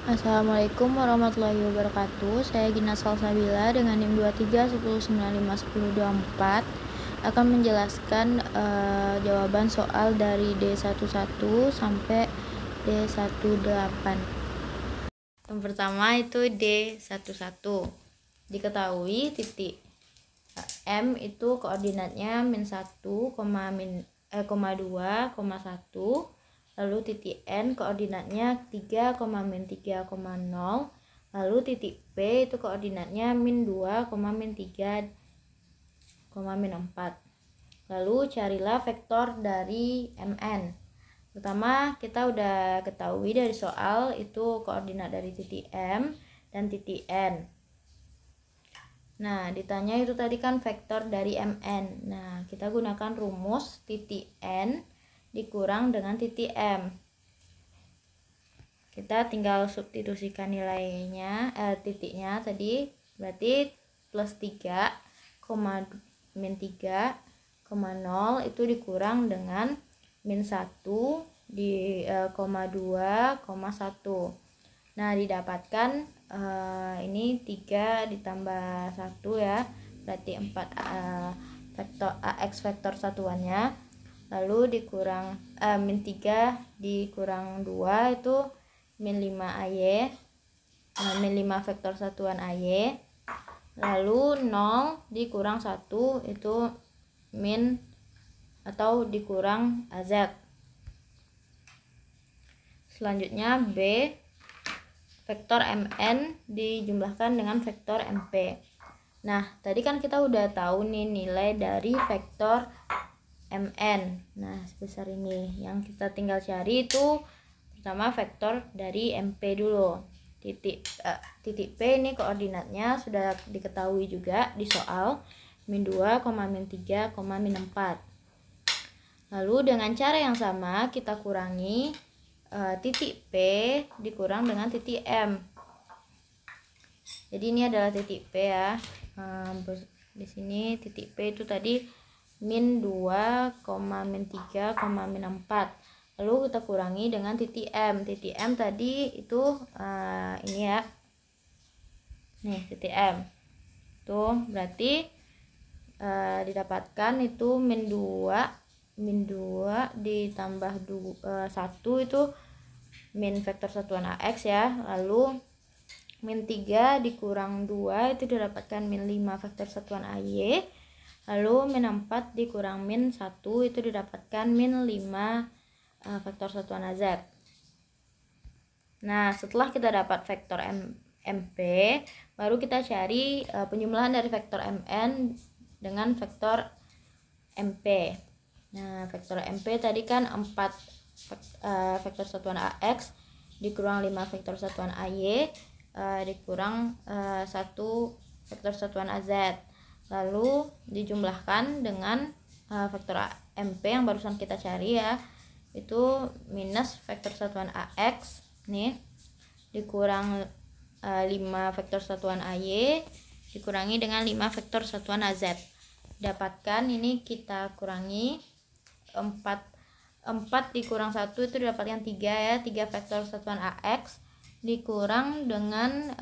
Assalamualaikum warahmatullahi wabarakatuh. Saya Gina Salsabila dengan NIM 23 10 95 10 24 akan menjelaskan jawaban soal dari D11 sampai D18. Yang pertama itu D11. Diketahui titik M itu koordinatnya -1, -2, -1. Lalu titik N koordinatnya 3, -3, 0. Lalu titik P itu koordinatnya -2, -3, -4. Lalu carilah vektor dari Mn. Pertama kita udah ketahui dari soal itu koordinat dari titik M dan titik N. Nah, ditanya itu tadi kan vektor dari Mn. Nah, kita gunakan rumus titik N dikurang dengan titik M. Kita tinggal substitusikan nilainya, titiknya tadi, berarti plus 3, -3, 0 itu dikurang dengan -1 di 2, 1. Nah, didapatkan ini 3 ditambah 1 ya, berarti 4 vektor AX vektor satuannya. Lalu dikurang -3 dikurang 2 itu -5 AY, -5 vektor satuan AY. Lalu 0 dikurang 1 itu min atau dikurang AZ. Selanjutnya B, vektor Mn dijumlahkan dengan vektor Mp. Nah, tadi kan kita udah tahu nih nilai dari vektor Mn. Nah, sebesar ini. Yang kita tinggal cari itu pertama vektor dari Mp dulu. Titik P ini koordinatnya sudah diketahui juga di soal -2, -3, -4. Lalu dengan cara yang sama kita kurangi titik P dikurang dengan titik M. Jadi ini adalah titik P ya. Di sini titik P itu tadi -2, -3, -4. Lalu kita kurangi dengan titik M. Titik M tadi itu ini ya. Nih titik M. Tuh berarti didapatkan itu -2 ditambah 1 itu min vektor satuan AX ya. Lalu -3 dikurang 2 itu didapatkan -5 vektor satuan AY. Lalu -4 dikurang -1 itu didapatkan -5 vektor satuan AZ. Nah, setelah kita dapat vektor MP, baru kita cari penjumlahan dari vektor Mn dengan vektor MP. Nah, vektor MP tadi kan 4 vektor satuan AX dikurang 5 vektor satuan AY dikurang 1 vektor satuan AZ. Lalu dijumlahkan dengan vektor MP yang barusan kita cari ya, itu minus vektor satuan AX nih dikurang 5 vektor satuan AY dikurangi dengan 5 vektor satuan AZ. Dapatkan ini kita kurangi 4 dikurang 1 itu didapatkan 3 ya, 3 vektor satuan AX dikurang dengan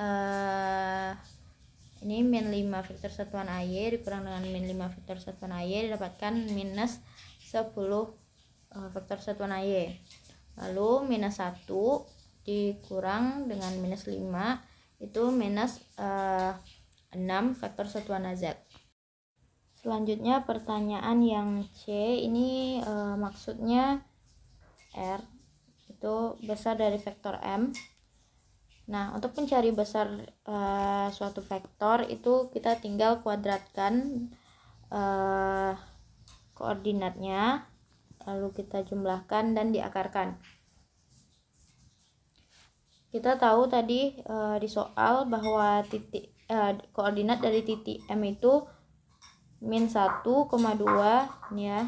ini -5 vektor satuan AY dikurang dengan -5 vektor satuan AY didapatkan minus 10 vektor satuan AY. Lalu minus 1 dikurang dengan minus 5 itu minus 6 vektor satuan AZ. Selanjutnya pertanyaan yang C ini maksudnya R itu besar dari vektor M. Nah, untuk mencari besar suatu vektor itu kita tinggal kuadratkan koordinatnya, lalu kita jumlahkan dan diakarkan. Kita tahu tadi di soal bahwa koordinat dari titik M itu -1, 2 ini ya,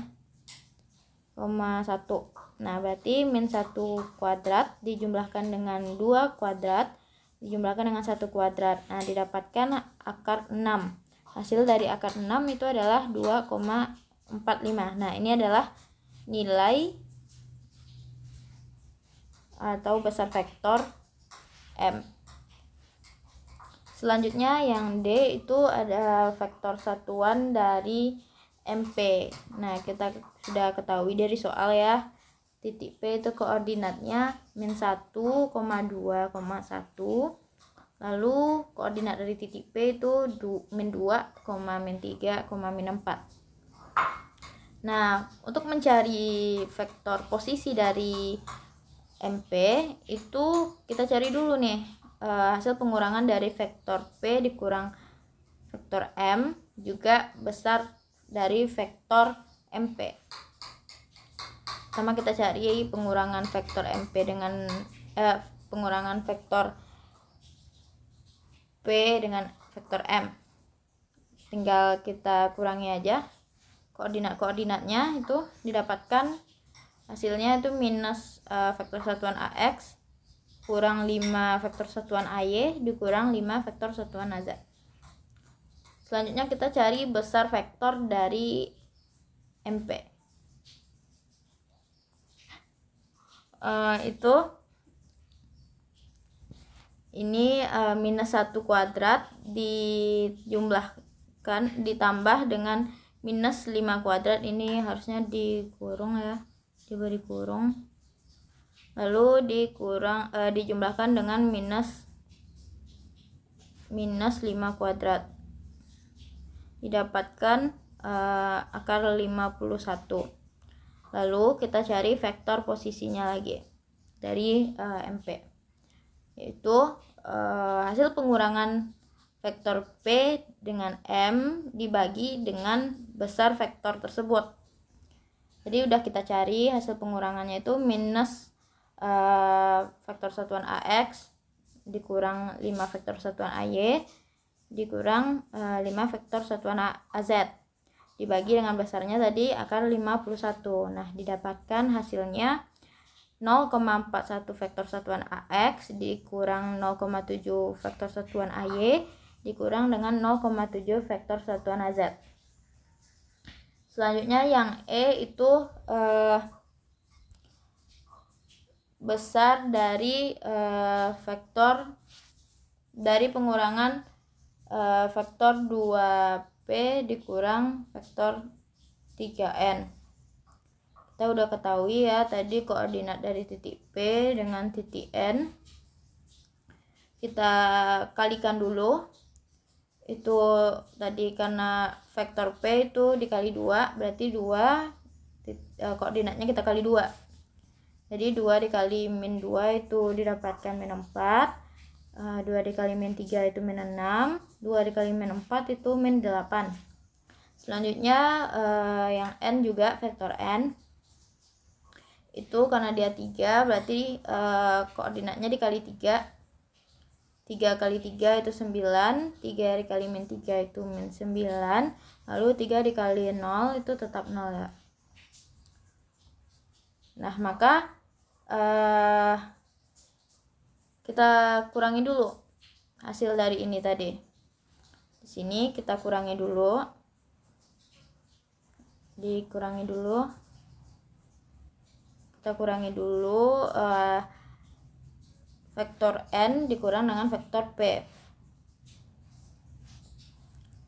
1. Nah, berarti -1 kuadrat dijumlahkan dengan 2 kuadrat dijumlahkan dengan 1 kuadrat. Nah, didapatkan akar 6. Hasil dari akar 6 itu adalah 2,45. Nah, ini adalah nilai atau besar vektor M. Selanjutnya yang D itu ada vektor satuan dari MP. Nah, kita sudah ketahui dari soal ya. Titik P itu koordinatnya -1, 2,1. Lalu koordinat dari titik P itu -2, -3, -4. Nah, untuk mencari vektor posisi dari MP itu kita cari dulu nih hasil pengurangan dari vektor P dikurang vektor M juga besar dari vektor MP. Sama kita cari pengurangan vektor MP dengan pengurangan vektor P dengan vektor M. Tinggal kita kurangi aja koordinat-koordinatnya, itu didapatkan hasilnya itu minus vektor satuan AX kurang 5 vektor satuan AY dikurang 5 vektor satuan AZ. Selanjutnya kita cari besar vektor dari MP. Itu ini -1 kuadrat dijumlahkan ditambah dengan -5 kuadrat. Ini harusnya dikurung ya, diberi kurung, lalu dijumlahkan dengan minus 5 kuadrat, didapatkan akar 51. Lalu kita cari vektor posisinya lagi dari MP, yaitu hasil pengurangan vektor P dengan M dibagi dengan besar vektor tersebut. Jadi udah kita cari hasil pengurangannya itu minus vektor satuan AX dikurang 5 vektor satuan AY dikurang 5 vektor satuan AZ dibagi dengan besarnya tadi akar 51. Nah, didapatkan hasilnya 0,41 vektor satuan AX dikurang 0,7 vektor satuan AY dikurang dengan 0,7 vektor satuan AZ. Selanjutnya yang E itu besar dari vektor dari pengurangan vektor 2P dikurang vektor 3N. Kita udah ketahui ya tadi koordinat dari titik P dengan titik N. Kita kalikan dulu. Itu tadi karena vektor P itu dikali 2, berarti 2 koordinatnya kita kali 2. Jadi 2 dikali -2 itu didapatkan -4. 2 dikali -3 itu -6, 2 dikali -4 itu -8. Selanjutnya yang N juga vektor N itu karena dia 3 berarti koordinatnya dikali 3. 3 kali 3 itu 9, 3 dikali -3 itu -9, lalu 3 dikali 0 itu tetap 0 ya. Nah, maka kita kurangi dulu hasil dari ini tadi. Di sini kita kurangi dulu. Kita kurangi dulu vektor N dikurang dengan vektor P.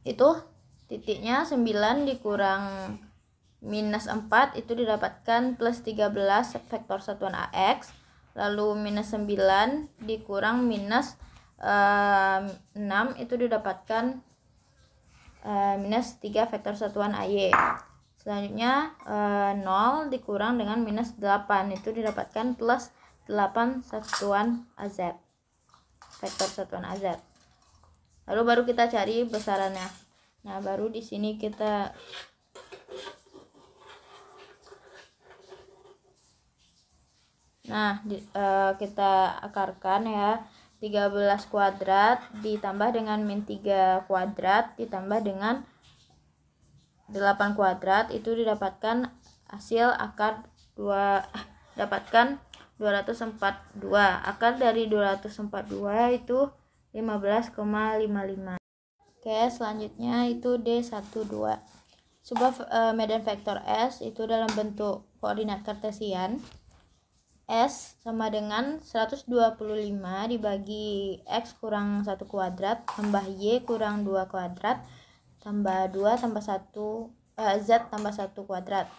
Itu titiknya 9 dikurang -4 itu didapatkan plus 13 vektor satuan AX. Lalu -9 dikurang -6 itu didapatkan -3 vektor satuan AY. Selanjutnya 0 dikurang dengan -8 itu didapatkan plus 8 satuan AZ, vektor satuan AZ. Lalu baru kita cari besarannya. Nah, baru di sini kita kita akarkan ya. 13 kuadrat ditambah dengan -3 kuadrat ditambah dengan 8 kuadrat itu didapatkan hasil akar 242. Akar dari 242 itu 15,55. Oke, selanjutnya itu D12. Sebuah medan vektor S itu dalam bentuk koordinat kartesian S sama dengan 125 dibagi X kurang 1 kuadrat tambah Y kurang 2 kuadrat tambah 2 tambah 1 Z tambah 1 kuadrat.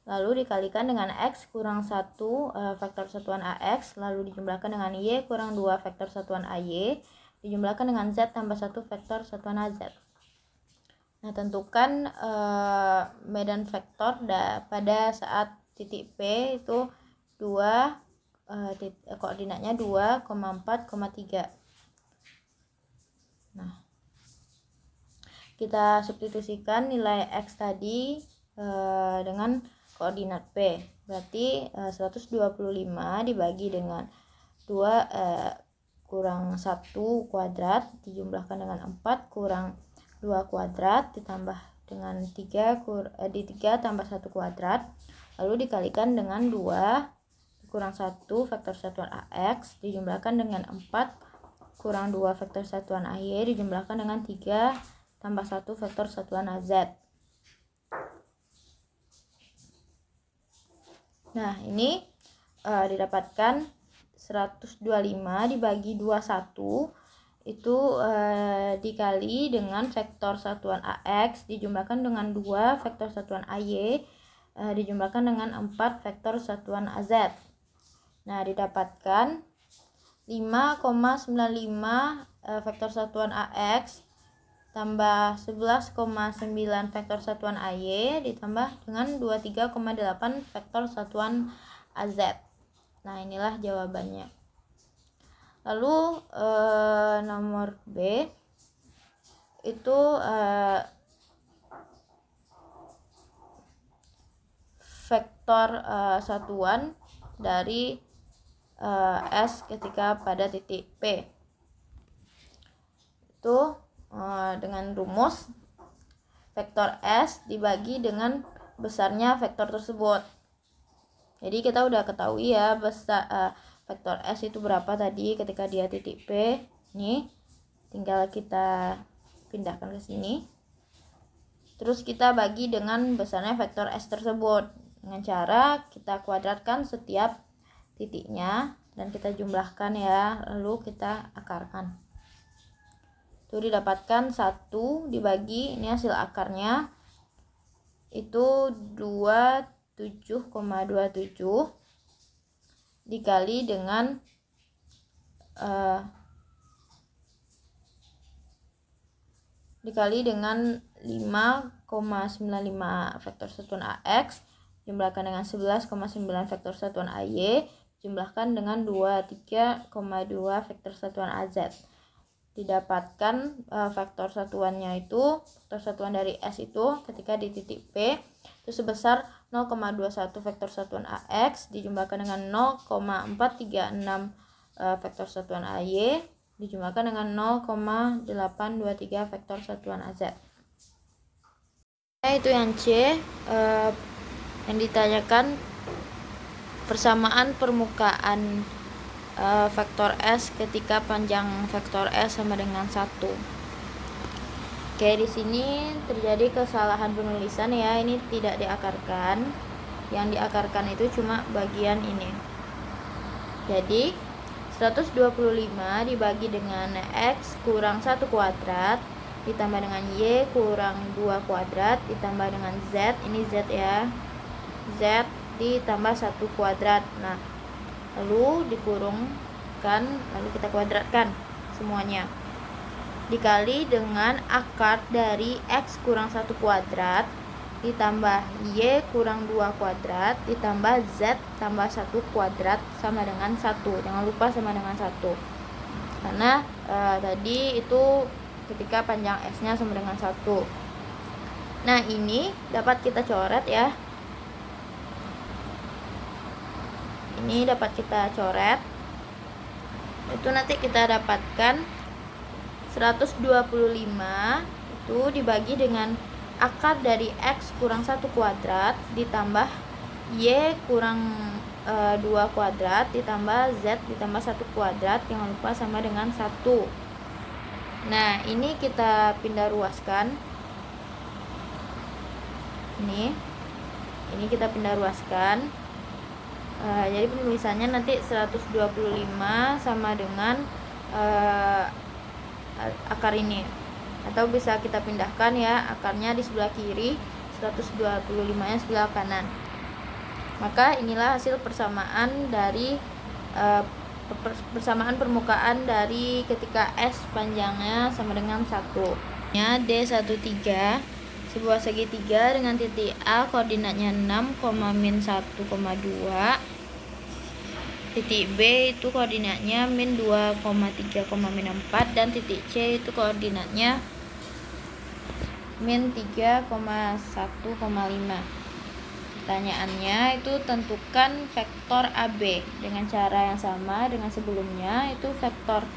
Lalu dikalikan dengan X kurang 1 vektor satuan AX, lalu dijumlahkan dengan Y kurang 2 vektor satuan AY, dijumlahkan dengan Z tambah 1 vektor satuan AZ. Nah, tentukan medan vektor pada saat titik P itu 2, koordinatnya 2, 4, 3. Nah, kita substitusikan nilai X tadi dengan koordinat P. Berarti 125 dibagi dengan 2 kurang 1 kuadrat dijumlahkan dengan 4 kurang 2 kuadrat ditambah dengan 3 tambah 1 kuadrat, lalu dikalikan dengan 2 kurang 1 vektor satuan AX dijumlahkan dengan 4 kurang 2 vektor satuan AY dijumlahkan dengan 3 tambah 1 vektor satuan AZ. Nah, ini didapatkan 125 dibagi 21 itu dikali dengan vektor satuan AX dijumlahkan dengan 2 vektor satuan AY dijumlahkan dengan 4 vektor satuan AZ. Nah, didapatkan 5,95 vektor satuan AX tambah 11,9 vektor satuan AY ditambah dengan 23,8 vektor satuan AZ. Nah, inilah jawabannya. Lalu nomor B itu vektor satuan dari S ketika pada titik P. Itu dengan rumus vektor S dibagi dengan besarnya vektor tersebut. Jadi kita udah ketahui ya vektor S itu berapa tadi ketika dia titik P. Nih, tinggal kita pindahkan ke sini. Terus kita bagi dengan besarnya vektor S tersebut dengan cara kita kuadratkan setiap titiknya dan kita jumlahkan ya, lalu kita akarkan. Itu didapatkan 1 dibagi, ini hasil akarnya itu 27,27 dikali dengan 5,95 vektor satuan AX jumlahkan dengan 11,9 vektor satuan AY jumlahkan dengan 23,2 vektor satuan AZ. Didapatkan vektor satuannya itu, vektor satuan dari S itu ketika di titik P itu sebesar 0,21 vektor satuan AX dijumlahkan dengan 0,436 vektor satuan AY dijumlahkan dengan 0,823 vektor satuan AZ. Itu yang C, yang ditanyakan persamaan permukaan vektor S ketika panjang vektor S sama dengan 1. Oke, di sini terjadi kesalahan penulisan ya, ini tidak diakarkan. Yang diakarkan itu cuma bagian ini. Jadi 125 dibagi dengan X kurang 1 kuadrat ditambah dengan Y kurang 2 kuadrat ditambah dengan Z, ini Z ya, Z ditambah 1 kuadrat. Nah, lalu dikurungkan, lalu kita kuadratkan semuanya dikali dengan akar dari X kurang 1 kuadrat ditambah Y kurang 2 kuadrat ditambah Z tambah 1 kuadrat sama dengan 1. Jangan lupa sama dengan 1 karena tadi itu ketika panjang S nya sama dengan 1. Nah, ini dapat kita coret ya, ini dapat kita coret. Itu nanti kita dapatkan 125 itu dibagi dengan akar dari X kurang 1 kuadrat ditambah Y kurang 2 kuadrat ditambah Z ditambah 1 kuadrat, jangan lupa sama dengan 1. Nah, ini kita pindah ruaskan. Ini kita pindah ruaskan. Jadi penulisannya nanti 125 sama dengan akar ini, atau bisa kita pindahkan ya, akarnya di sebelah kiri, 125 nya sebelah kanan. Maka inilah hasil persamaan dari persamaan permukaan dari ketika S panjangnya sama dengan 1. D13, sebuah segitiga dengan titik A koordinatnya 6, min 1,2. Titik B itu koordinatnya min 2,3, min 4, dan titik C itu koordinatnya min 3,1,5. Pertanyaannya itu tentukan vektor AB dengan cara yang sama dengan sebelumnya, itu vektor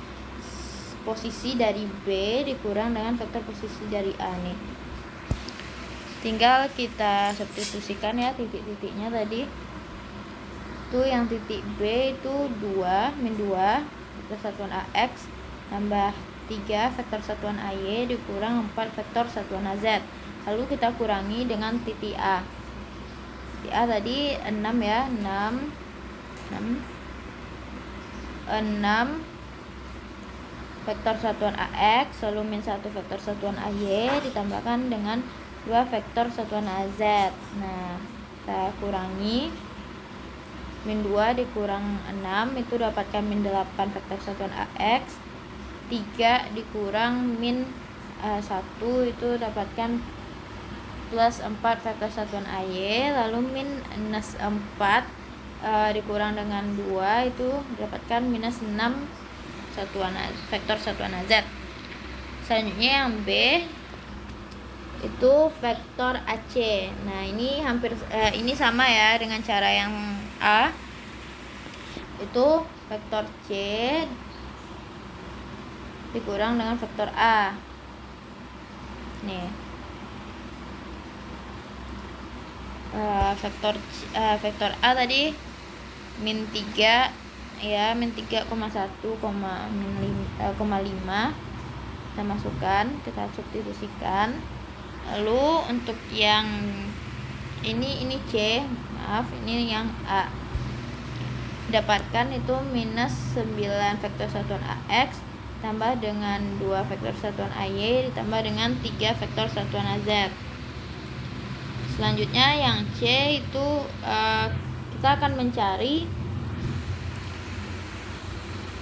posisi dari B dikurang dengan vektor posisi dari A nih. Tinggal kita substitusikan ya titik-titiknya tadi. Itu yang titik B itu 2, min 2 vektor satuan AX tambah 3 vektor satuan AY dikurang 4 vektor satuan AZ. Lalu kita kurangi dengan titik A. Titik A tadi 6 ya, 6 vektor satuan AX lalu min 1 vektor satuan AY ditambahkan dengan 2 vektor satuan AZ. Nah, kita kurangi, min 2 dikurang 6 itu dapatkan min 8 vektor satuan AX, 3 dikurang min 1 itu dapatkan plus 4 vektor satuan AY, lalu minus 4 dikurang dengan 2 itu dapatkan minus 6 vektor satuan AZ. Selanjutnya yang B itu vektor AC. Nah, ini hampir ini sama ya dengan cara yang A. Itu vektor C dikurang dengan vektor A. Nih. Vektor A tadi min 3 ya, min 3,1, min 5 kita masukkan, kita substitusikan. Lalu untuk yang ini C, maaf, ini yang A, dapatkan itu minus 9 vektor satuan AX tambah dengan 2 vektor satuan AY ditambah dengan 3 vektor satuan AZ. Selanjutnya yang C itu kita akan mencari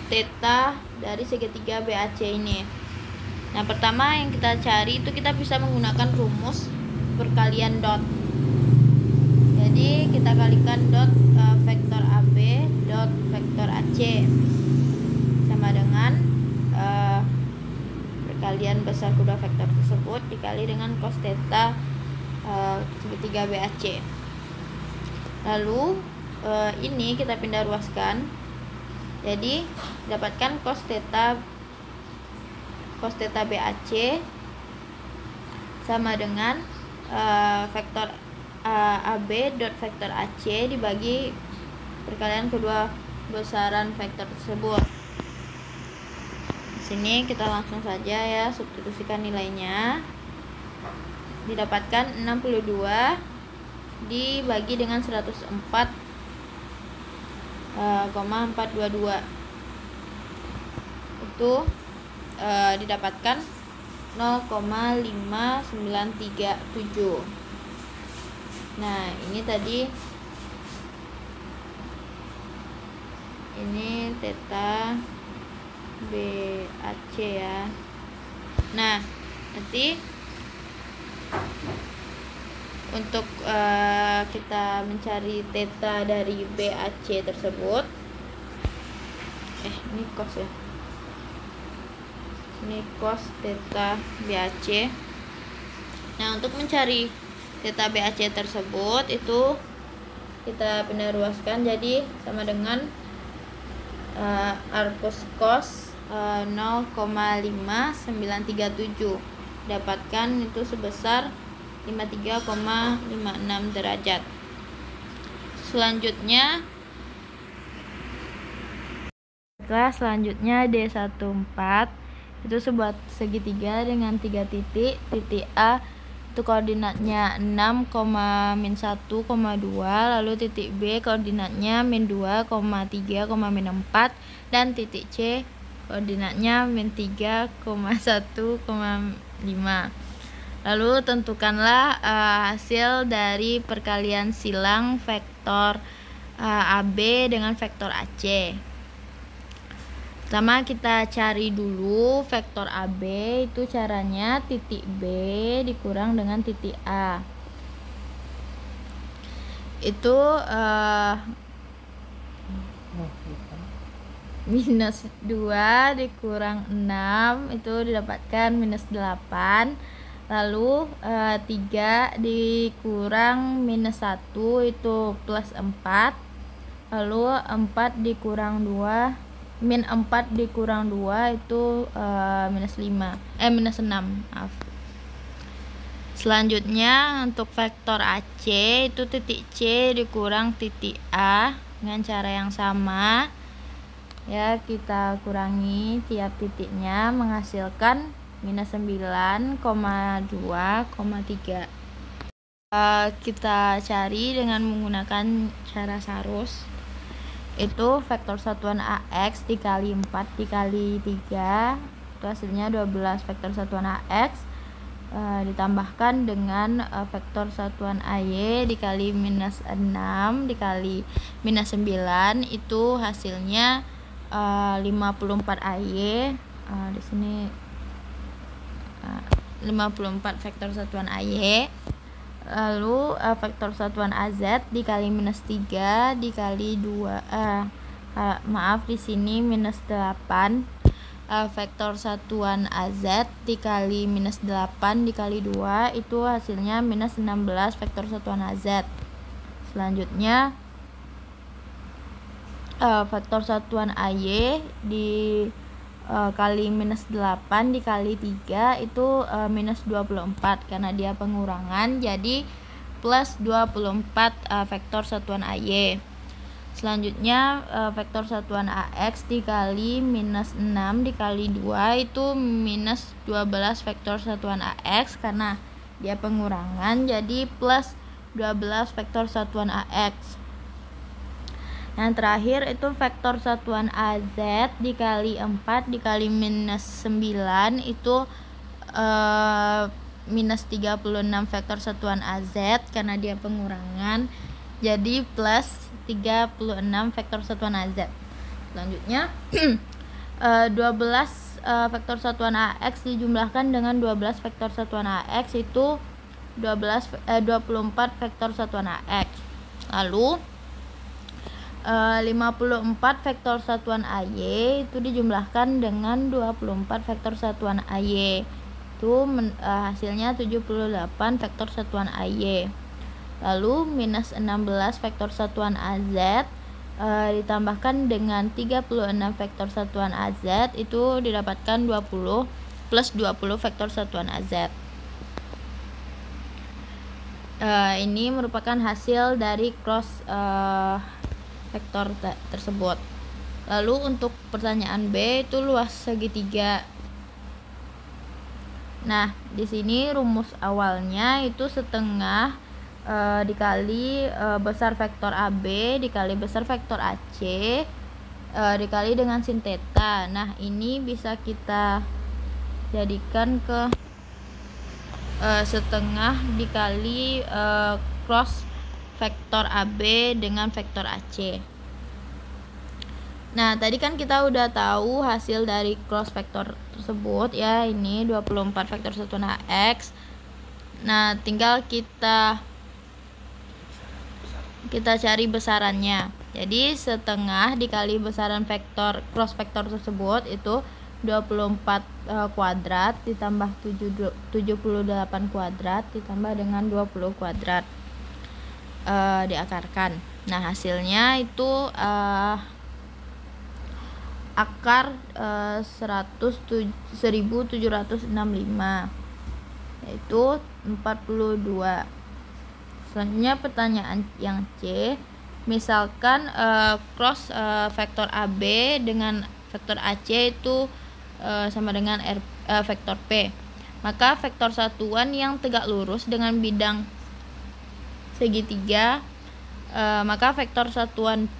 theta dari segitiga BAC ini. Nah, pertama yang kita cari itu kita bisa menggunakan rumus perkalian dot. Jadi kita kalikan dot vektor AB dot vektor AC sama dengan perkalian besar kedua vektor tersebut dikali dengan cos theta segitiga BAC. Lalu ini kita pindah ruaskan. Jadi dapatkan cos theta BAC sama dengan vektor AB dot vektor AC dibagi perkalian kedua besaran vektor tersebut. Di sini kita langsung saja ya substitusikan nilainya. Didapatkan 62 dibagi dengan 104,422 itu didapatkan 0,5937. Nah, ini tadi ini theta BAC ya. Nah, nanti untuk kita mencari theta dari BAC tersebut, ini cos ya, ini cos theta BAC. Nah, untuk mencari theta BAC tersebut itu kita pindah ruaskan, jadi sama dengan arcus cos 0,5937 dapatkan itu sebesar 53,56 derajat. Selanjutnya D14 itu sebuah segitiga dengan 3 titik. Titik A itu koordinatnya 6, min 1,2, lalu titik B koordinatnya min 2, 3, min 4, dan titik C koordinatnya min 3, 1,5. Lalu tentukanlah hasil dari perkalian silang vektor AB dengan vektor AC. Pertama kita cari dulu vektor AB, itu caranya titik B dikurang dengan titik A. Itu minus 2 dikurang 6 itu didapatkan minus 8. Lalu 3 dikurang minus 1 itu plus 4. Lalu 4 dikurang 2, min 4 dikurang 2 itu minus 6, maaf. Selanjutnya untuk vektor AC itu titik C dikurang titik A dengan cara yang sama. Ya, kita kurangi tiap titiknya menghasilkan minus 9,2,3. Kita cari dengan menggunakan cara Sarus. Itu vektor satuan AX dikali 4 dikali 3 itu hasilnya 12. Vektor satuan AX ditambahkan dengan vektor satuan AY dikali minus 6 dikali minus 9 itu hasilnya 54 AY. Di sini 54 vektor satuan AY. Lalu vektor satuan AZ dikali minus 3 dikali 2 maaf di sini minus 8. Vektor satuan AZ dikali minus 8 dikali 2 itu hasilnya minus 16 vektor satuan AZ. Selanjutnya vektor satuan AY kali minus 8 dikali 3 itu minus 24 karena dia pengurangan, jadi plus 24 vektor satuan AY. Selanjutnya vektor satuan AX dikali minus 6 dikali 2 itu minus 12 vektor satuan AX karena dia pengurangan, jadi plus 12 vektor satuan AX. Yang terakhir itu vektor satuan AZ dikali 4 dikali minus 9 itu minus 36 vektor satuan AZ karena dia pengurangan, jadi plus 36 vektor satuan AZ. Selanjutnya 12 vektor satuan AX dijumlahkan dengan 12 vektor satuan AX itu 24 vektor satuan AX. Lalu 54 vektor satuan AY itu dijumlahkan dengan 24 vektor satuan AY itu hasilnya 78 vektor satuan AY. Lalu minus 16 vektor satuan AZ ditambahkan dengan 36 vektor satuan AZ itu didapatkan 20 plus 20 vektor satuan AZ. Ini merupakan hasil dari cross vektor tersebut. Lalu untuk pertanyaan B itu luas segitiga. Nah, di sini rumus awalnya itu setengah dikali besar vektor AB dikali besar vektor AC dikali dengan sin theta. Nah, ini bisa kita jadikan ke setengah dikali cross vektor AB dengan vektor AC. Nah, tadi kan kita udah tahu hasil dari cross vektor tersebut ya, ini 24 vektor satuan AX. Nah, tinggal kita cari besarannya. Jadi setengah dikali besaran vektor cross vektor tersebut itu 24 kuadrat ditambah 78 kuadrat ditambah dengan 20 kuadrat. Diakarkan. Nah, hasilnya itu akar 1765 yaitu 42. Selanjutnya pertanyaan yang C, misalkan cross vektor AB dengan vektor AC itu sama dengan vektor P. maka vektor satuan yang tegak lurus dengan bidang segitiga, maka vektor satuan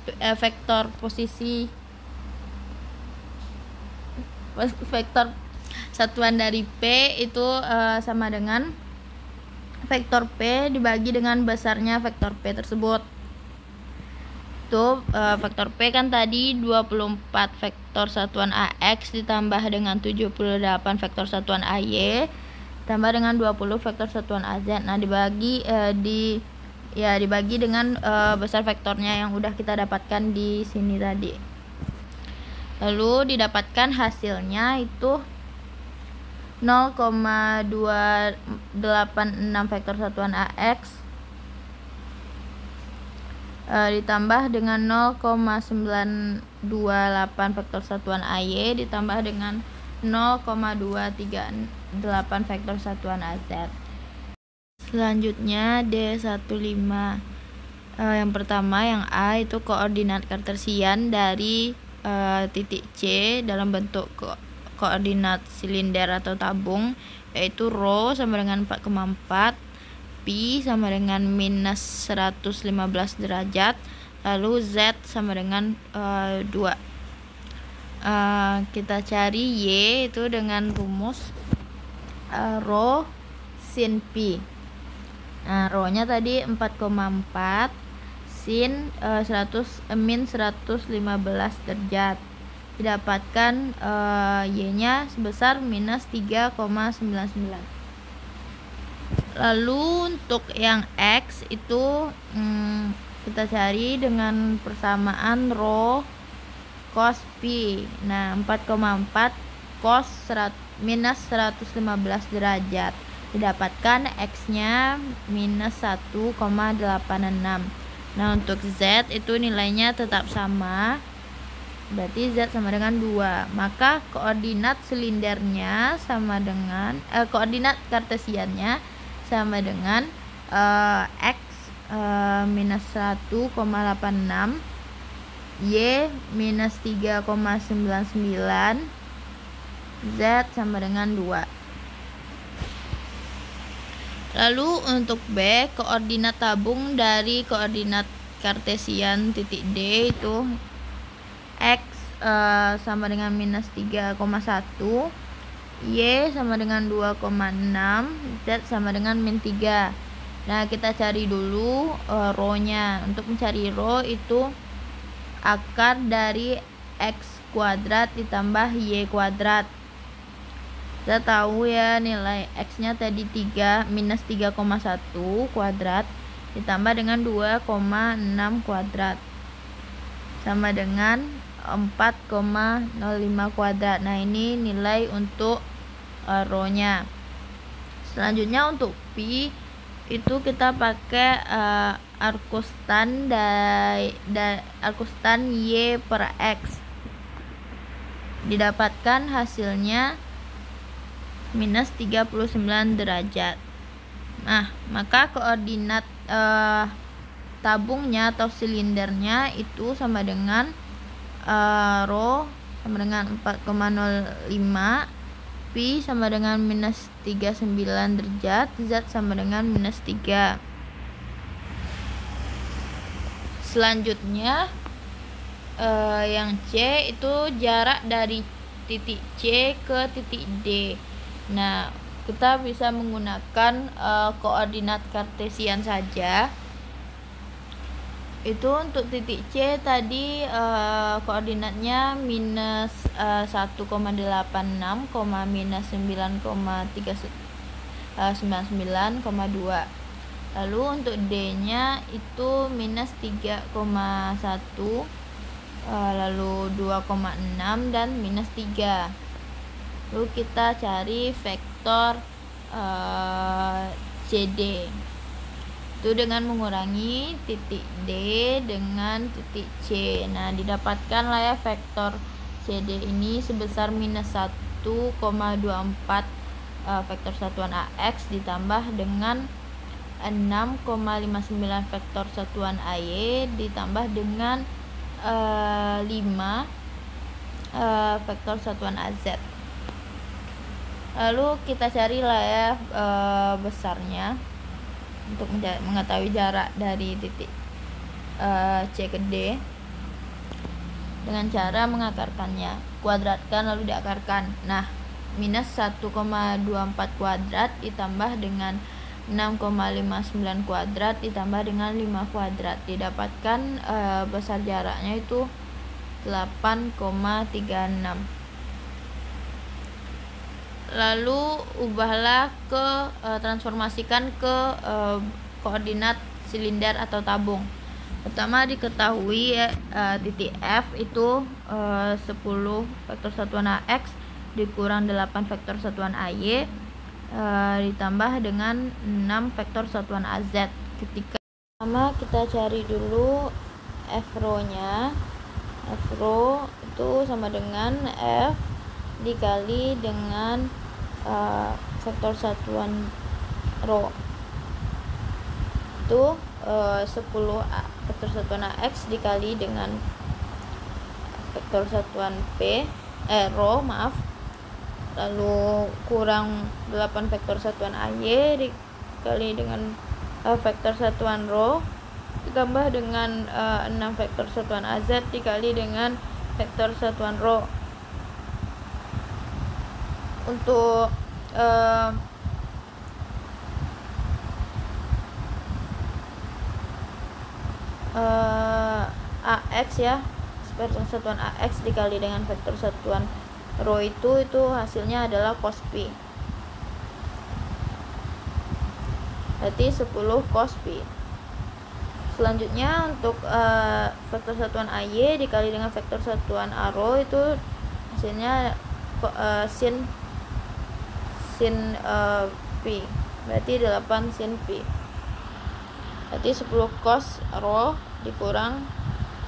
dari P itu sama dengan vektor P dibagi dengan besarnya vektor P tersebut. Itu vektor P kan tadi 24 vektor satuan AX ditambah dengan 78 vektor satuan AY ditambah dengan 20 vektor satuan AZ. Nah, dibagi dengan besar vektornya yang udah kita dapatkan di sini tadi. Lalu didapatkan hasilnya itu 0,286 vektor satuan AX ditambah dengan 0,928 vektor satuan AY ditambah dengan 0,238 vektor satuan AZ. Selanjutnya D15. Yang pertama, yang A itu koordinat kartesian dari titik C dalam bentuk koordinat silinder atau tabung, yaitu rho sama dengan 4,4, pi sama dengan minus 115 derajat, lalu Z sama dengan 2. Kita cari Y itu dengan rumus rho sin pi. Nah, rho nya tadi 4,4 sin min 115 derajat, didapatkan Y nya sebesar minus 3,99. Lalu untuk yang X itu kita cari dengan persamaan rho cos pi. Nah, 4,4 cos minus 115 derajat, didapatkan X nya minus 1,86. Nah, untuk Z itu nilainya tetap sama, berarti Z sama dengan 2. Maka koordinat silindernya sama dengan koordinat kartesiannya sama dengan X minus 1,86, Y minus 3,99, Z sama dengan 2. Lalu untuk B, koordinat tabung dari koordinat kartesian titik D itu X sama dengan minus 3,1, Y sama dengan 2,6, Z sama dengan min 3. Nah, kita cari dulu rho nya. Untuk mencari rho itu akar dari X kuadrat ditambah Y kuadrat. Kita tahu ya nilai X nya tadi 3 minus 3,1 kuadrat ditambah dengan 2,6 kuadrat sama dengan 4,05 kuadrat. Nah, ini nilai untuk rho nya. Selanjutnya untuk pi itu kita pakai arkustan arkustan Y per X, didapatkan hasilnya minus 39 derajat. Nah, maka koordinat tabungnya atau silindernya itu sama dengan rho sama dengan 4,05, pi sama dengan minus 39 derajat, Z sama dengan minus 3. Selanjutnya yang C itu jarak dari titik C ke titik D. Nah, kita bisa menggunakan koordinat kartesian saja. Itu untuk titik C tadi koordinatnya minus 1,86, minus 9,99,2. Lalu untuk D nya itu minus 3,1, lalu 2,6 dan minus 3. Lalu kita cari vektor CD itu dengan mengurangi titik D dengan titik C. Nah, didapatkan lah ya vektor CD ini sebesar minus 1,24 vektor satuan AX ditambah dengan 6,59 vektor satuan AY ditambah dengan 5 vektor satuan AZ. Lalu kita carilah ya besarnya untuk mengetahui jarak dari titik C ke D dengan cara mengakarkannya. Kuadratkan lalu diakarkan. Nah, minus 1,24 kuadrat ditambah dengan 6,59 kuadrat ditambah dengan 5 kuadrat, didapatkan besar jaraknya itu 8,36. Lalu ubahlah ke transformasikan ke koordinat silinder atau tabung. Pertama diketahui ya, titik F itu 10 vektor satuan AX dikurang 8 vektor satuan AY ditambah dengan 6 vektor satuan AZ. Ketika pertama kita cari dulu F rho nya. F rho itu sama dengan F dikali dengan vektor satuan rho itu 10 vektor satuan AX dikali dengan vektor satuan rho, lalu kurang 8 vektor satuan AY dikali dengan vektor satuan rho ditambah dengan 6 vektor satuan AZ dikali dengan vektor satuan rho. Untuk AX ya, vektor satuan AX dikali dengan vektor satuan rho itu hasilnya adalah cos Pi. Berarti 10 cos Pi. Selanjutnya untuk vektor satuan AY dikali dengan vektor satuan rho itu hasilnya sin Pi. Berarti 8 sin Pi. Berarti 10 cos rho dikurang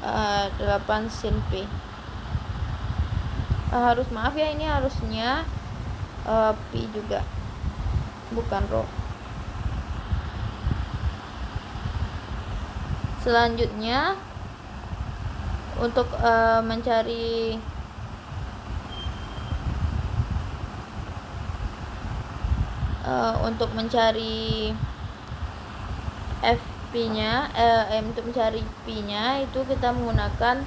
8 sin Pi. Maaf ya, ini harusnya Pi juga, bukan rho. Selanjutnya untuk mencari Fp-nya, untuk mencari P-nya itu kita menggunakan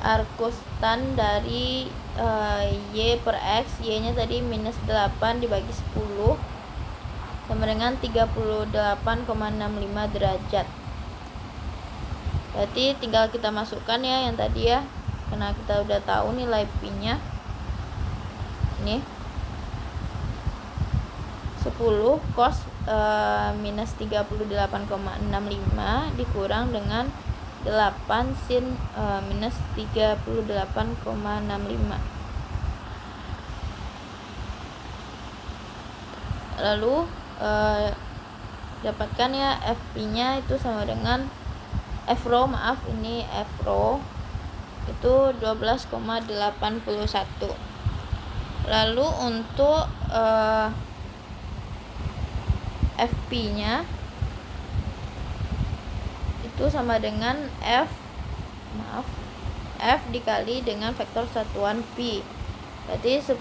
arcus tan dari Y per X. Y-nya tadi minus 8 dibagi 10 sama dengan 38,65 derajat. Berarti tinggal kita masukkan ya yang tadi ya, karena kita udah tahu nilai P-nya. Ini 10 cos minus 38,65 dikurang dengan 8 sin minus 38,65. Lalu dapatkan ya Fp-nya itu sama dengan F rho, ini F rho itu 12,81. Lalu untuk Fp-nya itu sama dengan F dikali dengan vektor satuan P. Berarti 10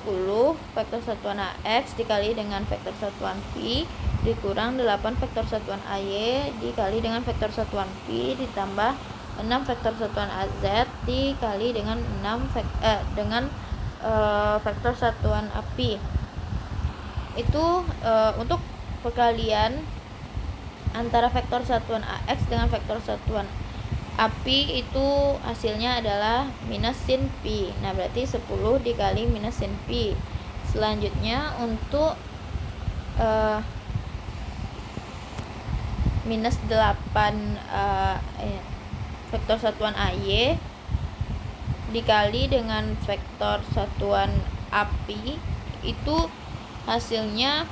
vektor satuan AX dikali dengan vektor satuan P dikurang 8 vektor satuan AY dikali dengan vektor satuan P ditambah 6 vektor satuan AZ dikali dengan vektor satuan AP. Itu untuk perkalian antara vektor satuan AX dengan vektor satuan AP itu hasilnya adalah minus sin Pi. Nah, berarti 10 dikali minus sin Pi. Selanjutnya untuk minus 8 vektor satuan AY dikali dengan vektor satuan AP itu hasilnya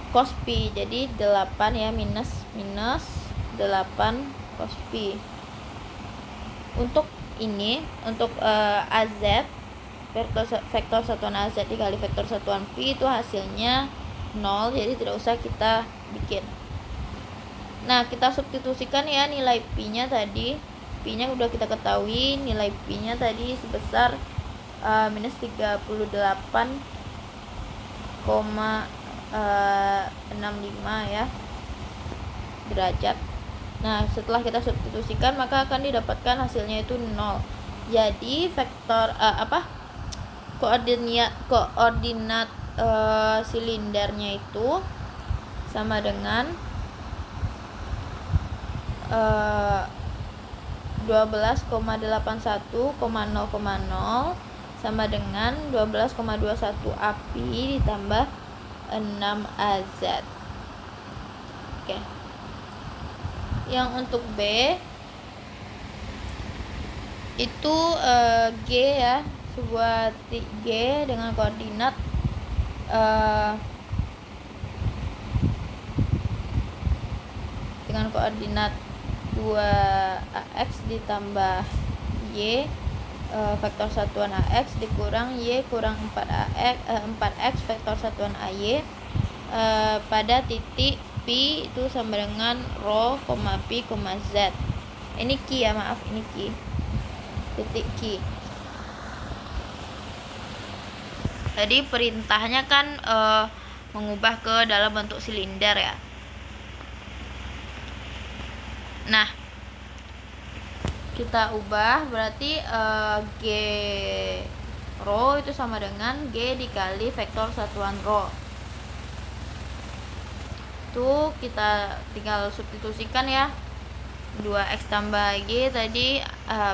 cos Pi. Jadi 8 ya, minus 8 cos Pi. Untuk ini, untuk AZ vektor satuan AZ dikali vektor satuan Pi itu hasilnya 0, jadi tidak usah kita bikin. Nah, kita substitusikan ya nilai Pi nya tadi. Pi nya udah kita ketahui, nilai Pi nya tadi sebesar minus 38,65 ya derajat. Nah, setelah kita substitusikan maka akan didapatkan hasilnya itu 0. Jadi vektor koordinat silindernya itu sama dengan 12,81,0,0 sama dengan 12,21 API ditambah 6 AZ. Oke. Yang untuk B itu G ya, sebuah G dengan koordinat dengan koordinat 2AX ditambah Y vektor satuan AX dikurang Y kurang 4X vektor satuan AY pada titik P itu sama dengan rho, P, Z. Ini Q ya, maaf, ini Q. Titik Q. Jadi perintahnya kan mengubah ke dalam bentuk silinder ya. Nah, kita ubah berarti G rho itu sama dengan G dikali vektor satuan rho. Itu kita tinggal substitusikan ya. 2X tambah G tadi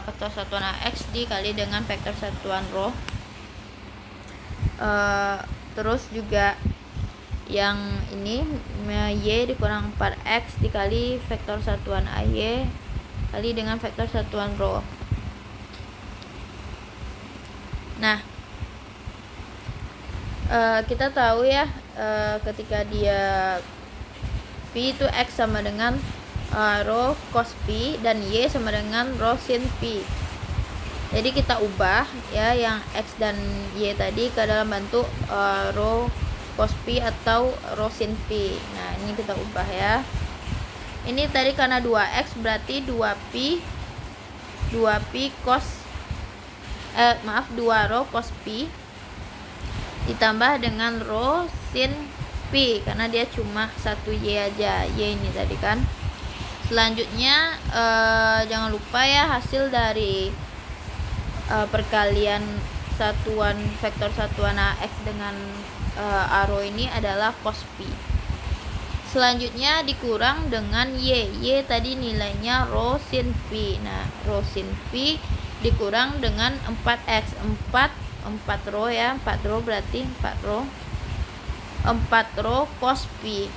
vektor satuan AX dikali dengan vektor satuan rho. Terus juga yang ini Y dikurang 4X dikali vektor satuan AY kali dengan vektor satuan rho. Nah, kita tahu ya ketika dia P itu X sama dengan rho cos P dan Y sama dengan rho sin P. Jadi kita ubah ya yang X dan Y tadi ke dalam bentuk rho cos P atau rho sin P. Nah, ini kita ubah ya. Ini tadi karena 2X berarti 2P cos 2 rho cos P ditambah dengan rho sin P karena dia cuma 1 Y aja. Y ini tadi kan. Selanjutnya jangan lupa ya hasil dari perkalian satuan vektor satuan AX dengan rho ini adalah cos P. Selanjutnya dikurang dengan Y. Y tadi nilainya rho sin P. Nah, rho sin P dikurang dengan 4X. 4 rho ya. 4 rho berarti 4 rho. 4 rho cos P.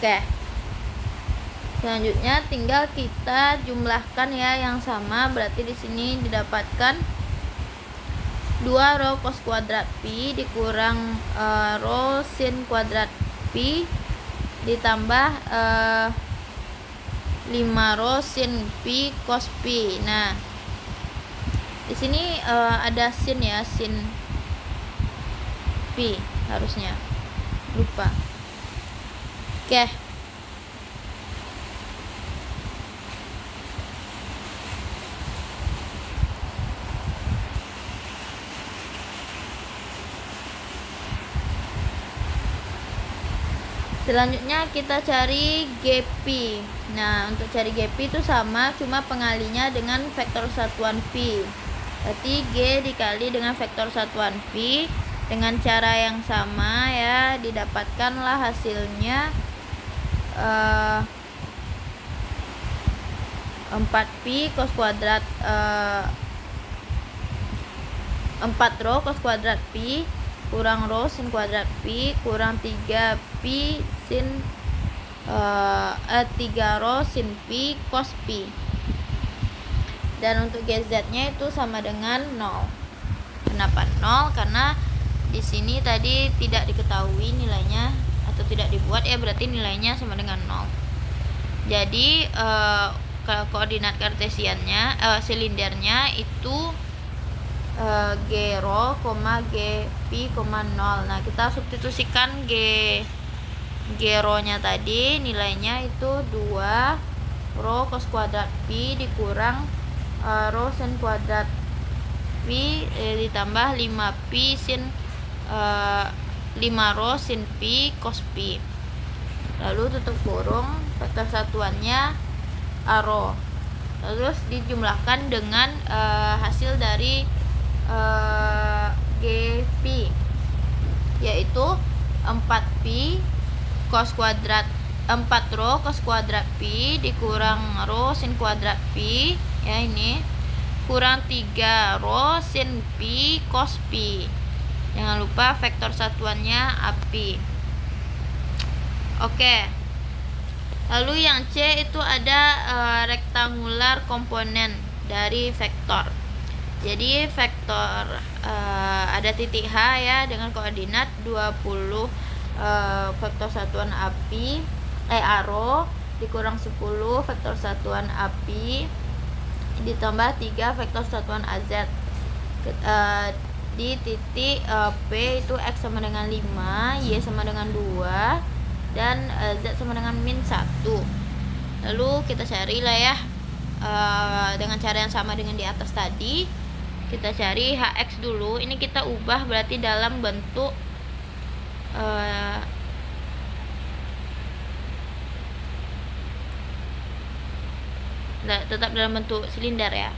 Oke. Selanjutnya tinggal kita jumlahkan ya yang sama, berarti di sini didapatkan 2 rho cos kuadrat P dikurang rho sin kuadrat P ditambah 5 rho sin P cos P. Nah, di sini ada sin ya, sin P harusnya. Lupa. Oke. Selanjutnya kita cari GP. Nah, untuk cari GP itu sama, cuma pengalinya dengan vektor satuan P. Berarti G dikali dengan vektor satuan P dengan cara yang sama ya, didapatkanlah hasilnya 4P cos kuadrat 4 rho cos kuadrat P kurang rho sin kuadrat P kurang 3P sin 3 rho sin P cos P. Dan untuk GZ-nya itu sama dengan 0. Kenapa 0? Karena di sini tadi tidak diketahui nilainya atau tidak dibuat, ya berarti nilainya sama dengan 0. Jadi koordinat kartesiannya silindernya itu G rho, G pi, 0. Nah, kita substitusikan G rho nya tadi, nilainya itu 2 rho cos kuadrat pi dikurang rho sin kuadrat pi ditambah 5 pi sin 5 rho sin pi cos pi. Lalu tutup kurung, vektor satuannya rho. Terus dijumlahkan dengan hasil dari G pi, yaitu 4pi cos kuadrat 4 rho cos kuadrat pi dikurang rho sin kuadrat pi, ya ini, kurang 3 rho sin pi cos pi. Jangan lupa vektor satuannya api. Oke. Lalu yang C itu ada rektangular komponen dari vektor. Jadi vektor ada titik H ya dengan koordinat 20 vektor satuan api rho dikurang 10 vektor satuan api ditambah 3 vektor satuan AZ. Di titik P itu X sama dengan 5, Y sama dengan 2, dan Z sama dengan min 1. Lalu kita cari lah ya dengan cara yang sama dengan di atas tadi. Kita cari Hx dulu. Ini kita ubah berarti dalam bentuk tetap dalam bentuk silinder ya.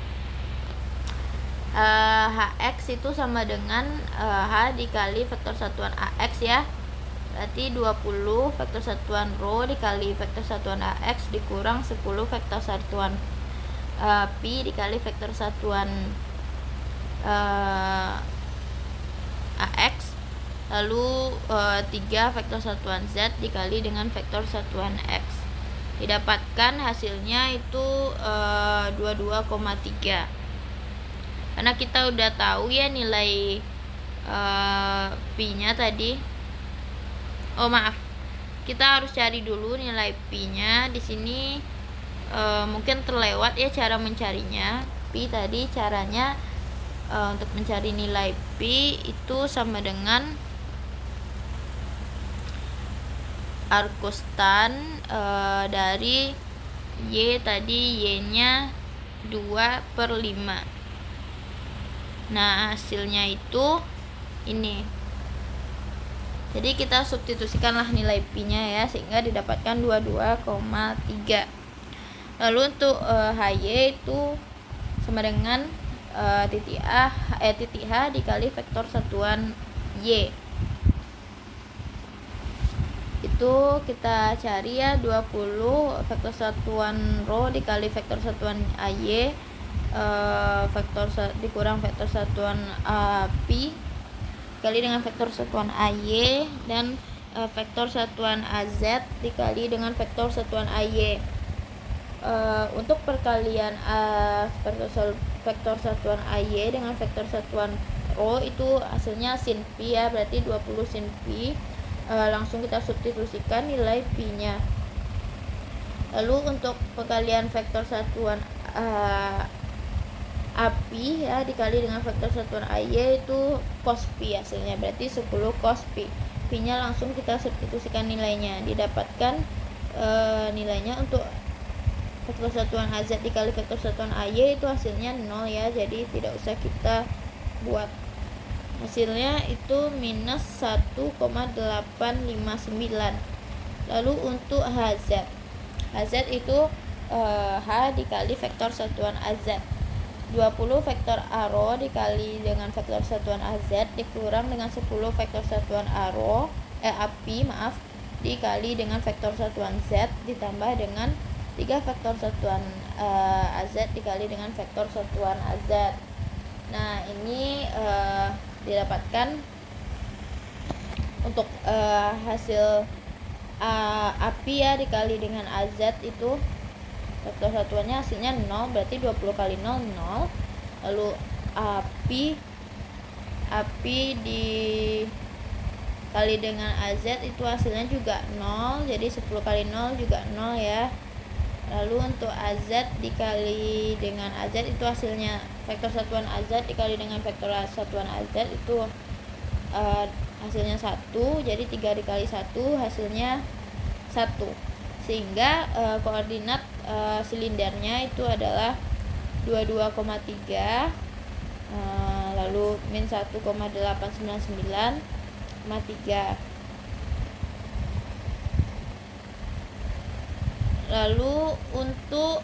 Hx itu sama dengan H dikali vektor satuan Ax ya. Berarti 20 vektor satuan rho dikali vektor satuan Ax dikurang 10 vektor satuan pi dikali vektor satuan Ax, lalu 3 vektor satuan Z dikali dengan vektor satuan X. Didapatkan hasilnya itu 22,3. Karena kita udah tahu ya nilai pi nya tadi. Oh maaf, kita harus cari dulu nilai pi nya. Di sini mungkin terlewat ya cara mencarinya. Pi tadi caranya untuk mencari nilai pi itu sama dengan arcus tan dari Y tadi, Y nya 2/5. Nah hasilnya itu ini. Jadi kita substitusikanlah nilai pi nya ya, sehingga didapatkan 22,3. Lalu untuk HY itu sama dengan titik H dikali vektor satuan Y. Itu kita cari ya, 20 vektor satuan rho dikali vektor satuan AY dikurang vektor satuan pi dikali dengan vektor satuan AY dan vektor satuan AZ dikali dengan vektor satuan AY. Untuk perkalian vektor satuan AY dengan vektor satuan rho itu hasilnya sin pi ya, berarti 20 sin pi. Langsung kita substitusikan nilai pi nya. Lalu untuk perkalian vektor satuan api ya dikali dengan vektor satuan AY itu cos pi hasilnya, berarti 10 cos pi. Pi nya langsung kita substitusikan nilainya. Didapatkan nilainya untuk vektor satuan AZ dikali vektor satuan AY itu hasilnya 0 ya, jadi tidak usah kita buat. Hasilnya itu minus 1,859. Lalu untuk HZ itu H dikali vektor satuan AZ, 20 vektor A rho dikali dengan vektor satuan AZ dikurang dengan 10 vektor satuan api dikali dengan vektor satuan Z ditambah dengan 3 vektor satuan AZ dikali dengan vektor satuan AZ. Nah ini didapatkan untuk hasil api ya dikali dengan AZ itu vektor satuannya hasilnya 0, berarti 20 kali 0 0. Lalu api kali dengan AZ itu hasilnya juga 0, jadi 10 kali 0 juga 0 ya. Lalu untuk AZ dikali dengan AZ itu hasilnya vektor satuan AZ dikali dengan vektor satuan AZ itu hasilnya 1, jadi 3 dikali 1 hasilnya 1, sehingga koordinat silindernya itu adalah 22,3, lalu min 1,899,3. Lalu untuk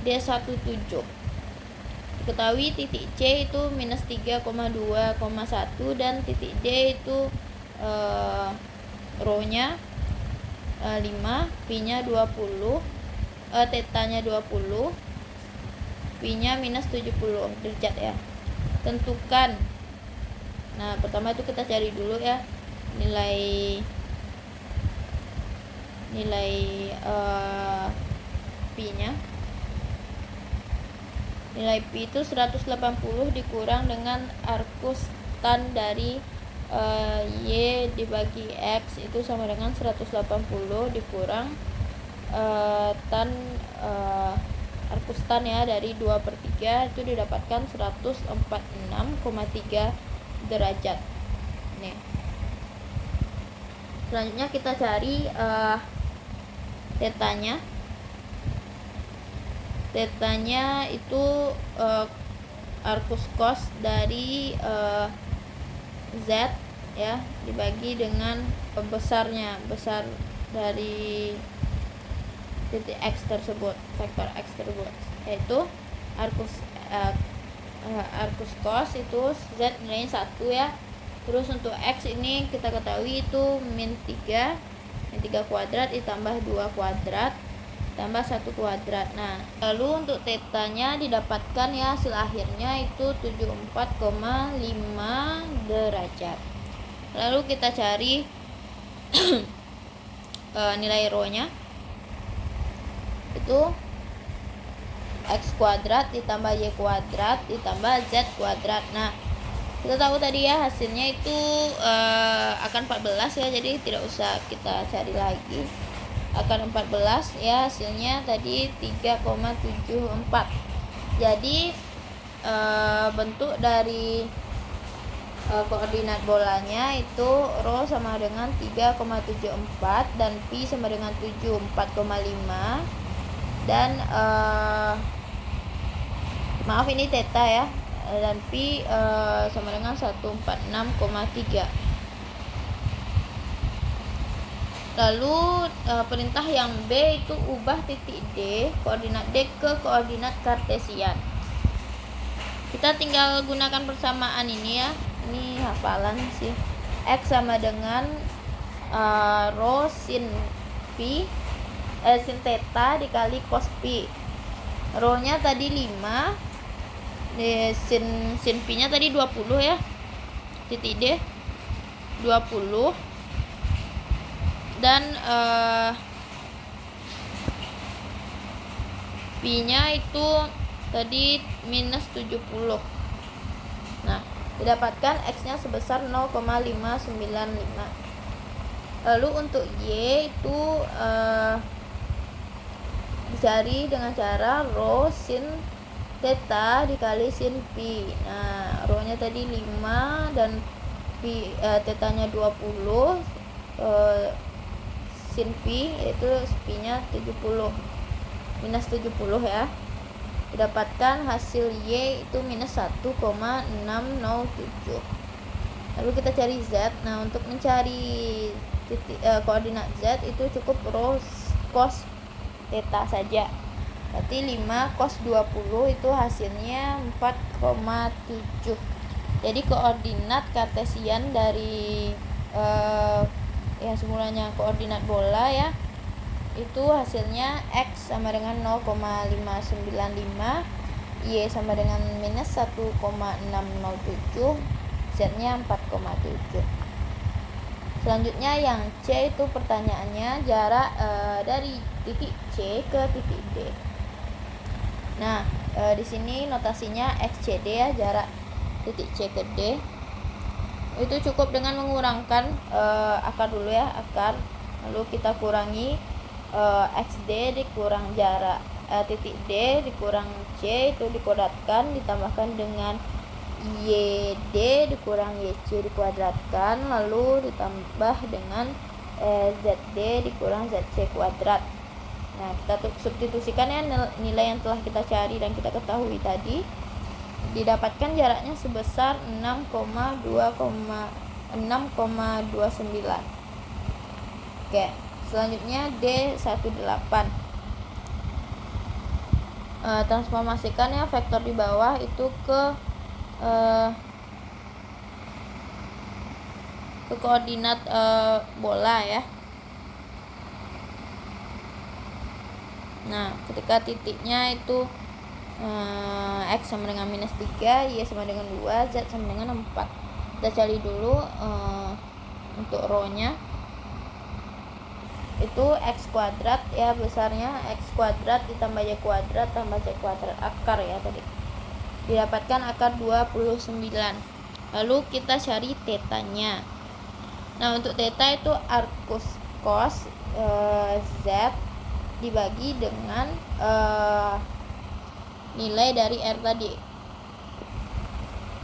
D17 diketahui titik C itu minus 3,2,1 dan titik D itu rho-nya 5, pi-nya 20, tetanya 20, pi-nya minus 70 derajat ya. Tentukan. Nah, pertama itu kita cari dulu ya nilai pi-nya. Nilai pi itu 180 dikurang dengan arcus tan dari y dibagi x itu sama dengan 180 dikurang tan arcus tan ya dari 2/3 itu didapatkan 146,3 derajat. Nih. Selanjutnya kita cari tetanya. Tetanya itu arcus cos dari z ya dibagi dengan besar dari titik x tersebut, vektor x tersebut, yaitu arcus cos itu z nilainya 1 ya. Terus untuk x ini kita ketahui itu min 3 kuadrat ditambah 2 kuadrat tambah 1 kuadrat. Nah, lalu untuk tetanya didapatkan ya hasil akhirnya itu 74,5 derajat. Lalu kita cari nilai rho-nya itu x kuadrat ditambah y kuadrat ditambah z kuadrat. Nah, kita tahu tadi ya hasilnya itu akan 14 ya, jadi tidak usah kita cari lagi. Akan 14 ya, hasilnya tadi 3,74. Jadi bentuk dari koordinat bolanya itu rho sama dengan 3,74 dan pi sama dengan 74,5 dan maaf ini theta ya, dan pi sama dengan 146,3. Lalu perintah yang B itu ubah titik D, koordinat D ke koordinat kartesian. Kita tinggal gunakan persamaan ini ya. Ini hafalan sih. X sama dengan rho sin pi sin theta dikali cos pi. Rho-nya tadi 5. Sin pi-nya tadi 20 ya. Titik D 20. Dan pi-nya itu tadi minus 70. Nah, didapatkan x-nya sebesar 0,595. Lalu untuk y itu dicari dengan cara rho sin theta dikali sin pi. Nah, rho-nya tadi 5 dan pi tetanya 20, sin pi yaitu pi-nya 70 minus 70 ya. Didapatkan hasil y itu minus 1,607. Lalu kita cari z. Nah, untuk mencari koordinat z itu cukup rho cos theta saja. Berarti 5 cos 20 itu hasilnya 4,7. Jadi koordinat kartesian dari yang semulanya koordinat bola ya, itu hasilnya x sama dengan 0,595, y sama dengan minus 1,607, z-nya 4,7. Selanjutnya yang C itu pertanyaannya jarak dari titik C ke titik D. Nah, di sini notasinya XCD ya, jarak titik C ke D. itu cukup dengan mengurangkan akar dulu ya, akar, lalu kita kurangi XD dikurang jarak titik D dikurang C itu dikuadratkan, ditambahkan dengan YD dikurang YC dikuadratkan, lalu ditambah dengan ZD dikurang ZC kuadrat. Nah, kita substitusikan ya nilai yang telah kita cari dan kita ketahui tadi. Didapatkan jaraknya sebesar 6,29. Oke, selanjutnya D18. Transformasikan ya vektor di bawah itu ke koordinat bola ya. Nah, ketika titiknya itu X sama dengan -3, Y sama dengan 2, Z sama dengan 4. Kita cari dulu untuk rho-nya. Itu X kuadrat ya, besarnya X kuadrat ditambah Y kuadrat tambah Z kuadrat akar ya tadi. Didapatkan akar 29. Lalu kita cari tetanya. Nah, untuk teta itu arcus cos Z dibagi dengan nilai dari R tadi.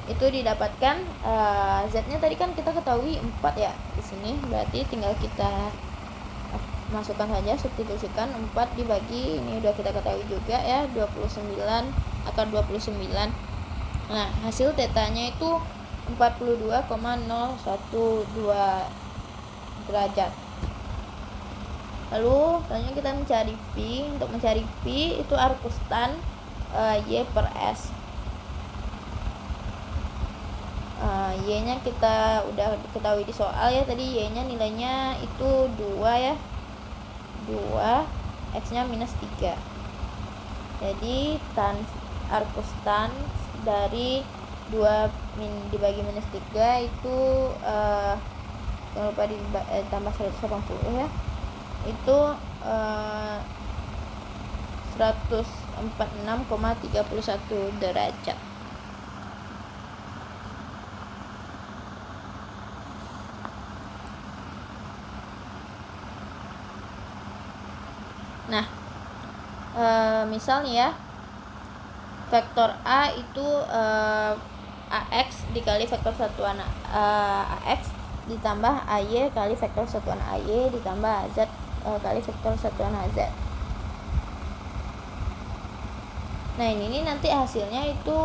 Itu didapatkan Z-nya tadi kan kita ketahui 4 ya di sini, berarti tinggal kita masukkan saja, substitusikan 4 dibagi ini udah kita ketahui juga ya, 29 akar 29. Nah, hasil tetanya itu 42,012 derajat. Lalu selanjutnya kita mencari P. Untuk mencari P itu arcus tan Y per S. Y nya kita udah ketahui di soal ya, tadi Y nya nilainya itu 2 ya, 2, X nya -3. Jadi arcus tan dari 2 dibagi -3 itu jangan lupa tambah 180 ya, itu 146,31 derajat. Nah, misalnya ya, vektor A itu AX dikali vektor satuan AX ditambah AY kali vektor satuan AY ditambah AZ kali vektor satuan AZ. Nah, ini nanti hasilnya itu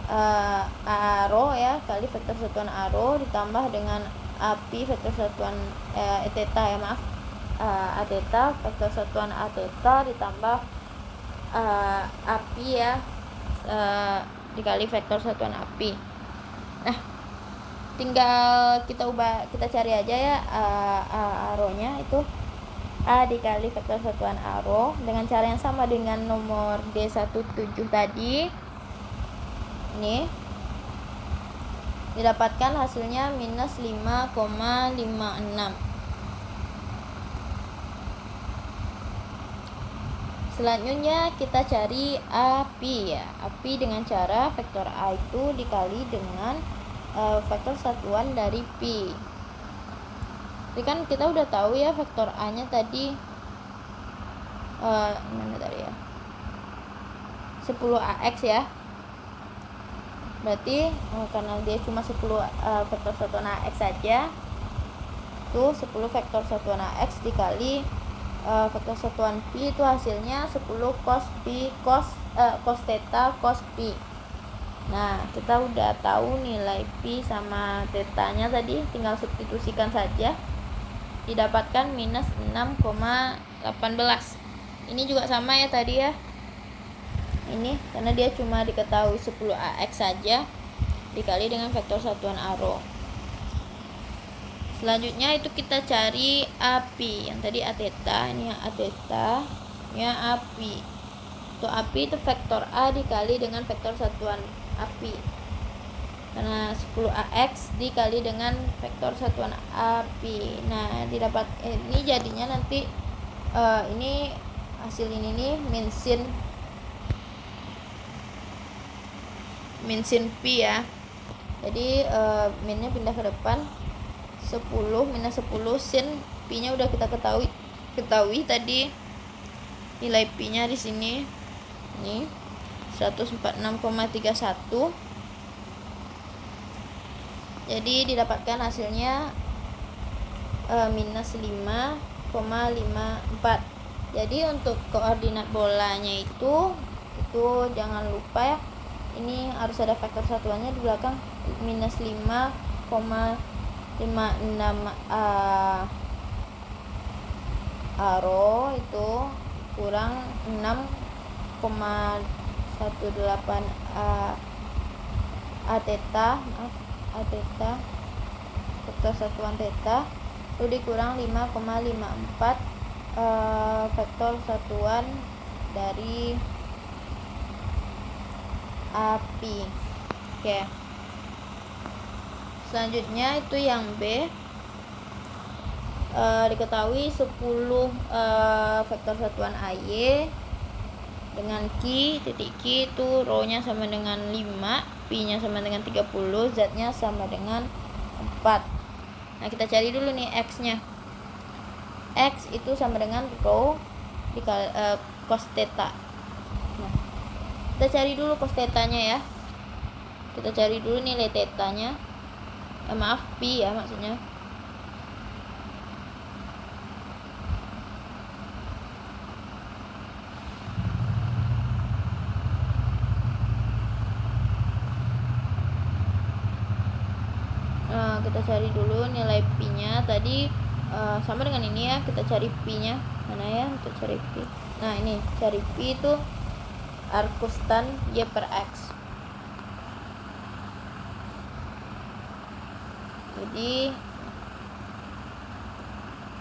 A rho ya kali vektor satuan A rho ditambah dengan AP vektor satuan theta ya, maaf, A theta vektor satuan A theta ditambah API ya dikali vektor satuan API. Nah, tinggal kita cari aja ya rho-nya itu A dikali vektor satuan A rho dengan cara yang sama dengan nomor D17 tadi. Ini didapatkan hasilnya -5,56. Selanjutnya kita cari API ya. API dengan cara vektor A itu dikali dengan vektor satuan dari P. Jadi kan kita udah tahu ya vektor A nya tadi mana tadi ya, 10AX ya. Berarti karena dia cuma 10 vektor satuan AX saja, itu 10 vektor satuan AX dikali vektor satuan P itu hasilnya 10 cos P cos theta cos P. Nah, kita udah tahu nilai P sama tetanya tadi, tinggal substitusikan saja. Didapatkan -6,18. Ini juga sama ya tadi ya. Ini karena dia cuma diketahui 10AX saja dikali dengan vektor satuan A rho. Selanjutnya itu kita cari API. Yang tadi A theta, ini yang A theta, ya API. Untuk API itu vektor A dikali dengan vektor satuan API. Karena 10AX dikali dengan vektor satuan API. Nah, didapat ini jadinya nanti ini hasil ini nih min sin P ya. Jadi minnya pindah ke depan, 10 minus 10 sin pi nya udah kita ketahui tadi. Nilai pi nya di sini ini 146,31. Jadi didapatkan hasilnya minus 5,54. Jadi untuk koordinat bolanya itu jangan lupa ya, ini harus ada faktor satuannya di belakang. Minus 5,56 aro itu kurang 6,18 a theta, faktor satuan theta itu dikurang 5,54 faktor satuan dari api. Oke. Selanjutnya itu yang B. Diketahui 10 faktor satuan AY dengan Q, titik Q itu rho nya sama dengan 5, pi nya sama dengan 30, z nya sama dengan 4. Nah, kita cari dulu nih x nya. X itu sama dengan rho dikali cos theta. Nah, kita cari dulu cos theta nya ya. Kita cari dulu nilai theta nya. Maaf, pi ya maksudnya. Kita cari dulu nilai pi nya tadi sama dengan ini ya. Kita cari pi nya mana ya untuk cari pi. Nah, ini cari pi itu arcus tan y per x. Jadi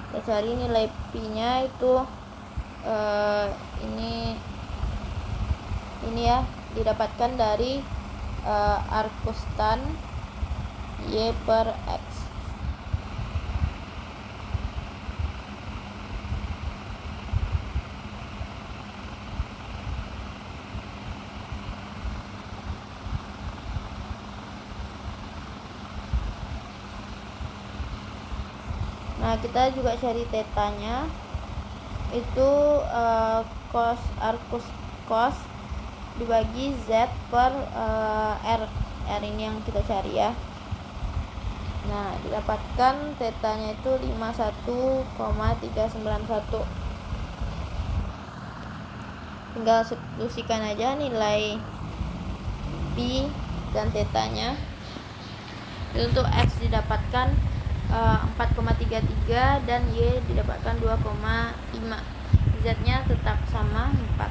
kita cari nilai pi nya itu ini ya, didapatkan dari arcus tan y per x. Nah, kita juga cari tetanya itu cos arcus cos dibagi z per r ini yang kita cari ya. Nah, didapatkan tetanya itu 51,391. Tinggal substitusikan aja nilai pi dan tetanya. Untuk x didapatkan 4,33 dan y didapatkan 2,5. Z nya tetap sama 4.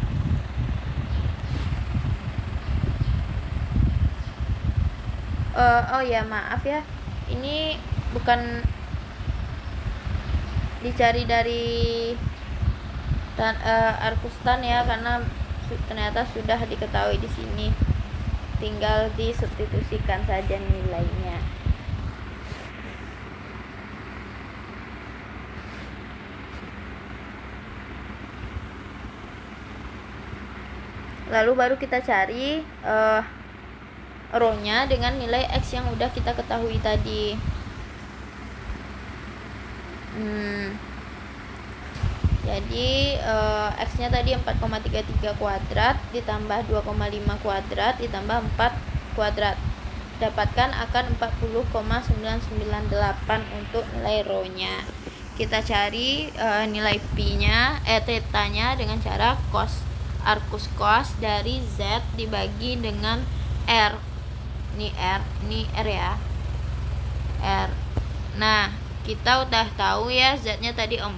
Oh ya, maaf ya, ini bukan dicari dari arcus tan ya, karena ternyata sudah diketahui di sini. Tinggal disubstitusikan saja nilainya. Lalu baru kita cari rho nya dengan nilai x yang udah kita ketahui tadi. Jadi x nya tadi 4,33 kuadrat ditambah 2,5 kuadrat ditambah 4 kuadrat, dapatkan akan 40,998 untuk nilai rho nya. Kita cari nilai pi nya theta nya dengan cara cos arcus cos dari z dibagi dengan r. Ini R ya, R. Nah, kita udah tahu ya z nya tadi 4,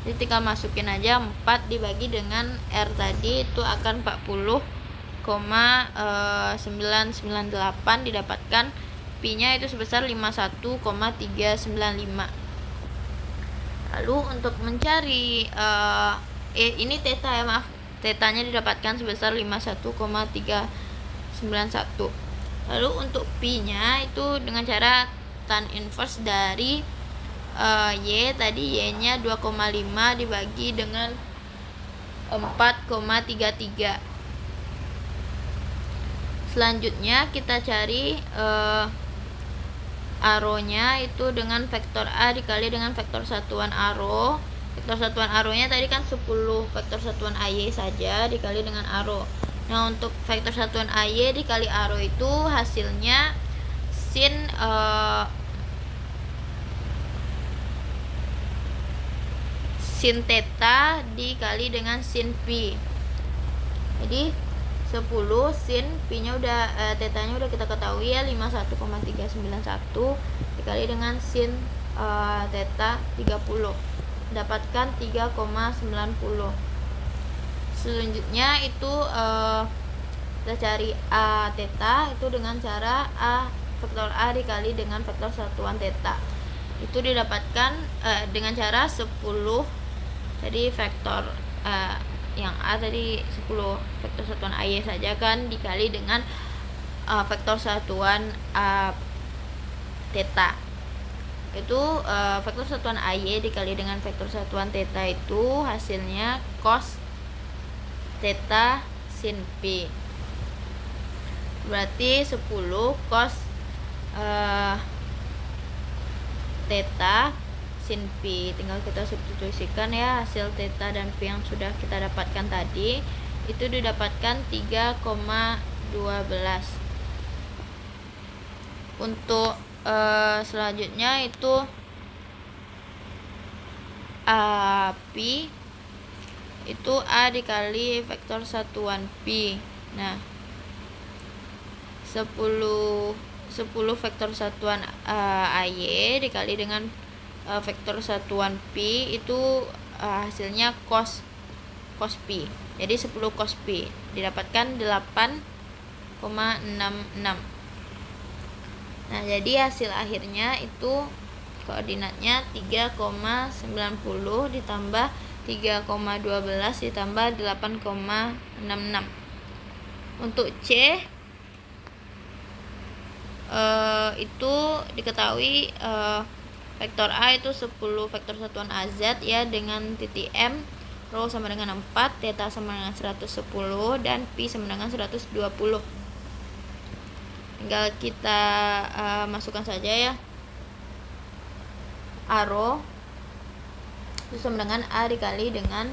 jadi tinggal masukin aja 4 dibagi dengan R tadi, itu akan 40,998, didapatkan pi nya itu sebesar 51,395. Lalu untuk mencari ini theta ya, maaf, theta nya didapatkan sebesar 51,391. Lalu untuk pi nya itu dengan cara tan inverse dari y tadi, y nya 2,5 dibagi dengan 4,33. Selanjutnya kita cari arrow-nya itu dengan vektor A dikali dengan vektor satuan arrow. Vektor satuan arrow-nya tadi kan 10 vektor satuan AY saja dikali dengan arrow. Nah, untuk vektor satuan AY dikali arrow itu hasilnya sin theta dikali dengan sin pi. Jadi 10 sin pi nya udah theta-nya udah kita ketahui ya, 51,391 dikali dengan sin theta 30, dapatkan 3,90. Selanjutnya itu kita cari A theta itu dengan cara vektor A dikali dengan vektor satuan theta. Itu didapatkan dengan cara 10. Jadi vektor yang A tadi 10 vektor satuan AY saja kan dikali dengan vektor satuan theta. Itu vektor satuan AY dikali dengan vektor satuan theta itu hasilnya cos theta sin pi. Berarti 10 cos theta sin pi, tinggal kita substitusikan ya hasil theta dan pi yang sudah kita dapatkan tadi, itu didapatkan 3,12. Untuk selanjutnya itu pi itu A dikali vektor satuan pi. Nah, 10 vektor satuan AY dikali dengan vektor satuan pi itu hasilnya cos pi. Jadi 10 cos pi didapatkan 8,66. Nah, jadi hasil akhirnya itu koordinatnya 3,90 ditambah 3,12 ditambah 8,66. Untuk C itu diketahui vektor A itu 10 vektor satuan AZ ya, dengan titik M, rho sama dengan 4, theta sama dengan 110, dan pi sama dengan 120. Tinggal kita masukkan saja ya arrow itu sama dengan A dikali dengan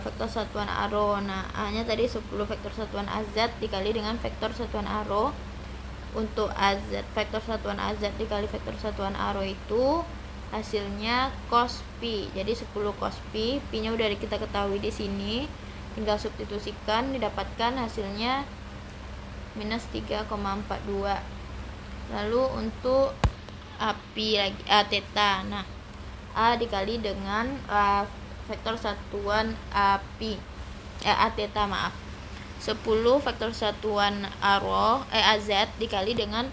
vektor satuan arrow. Nah, A nya tadi 10 vektor satuan AZ dikali dengan vektor satuan arrow. Untuk AZ, vektor satuan AZ dikali vektor satuan arrow itu hasilnya cos pi. Jadi 10 cos pi, pi nya udah kita ketahui di sini, tinggal substitusikan, didapatkan hasilnya minus 3,42. Lalu untuk pi lagi theta. Nah, A dikali dengan vektor satuan pi theta, maaf, 10 vektor satuan arrow AZ dikali dengan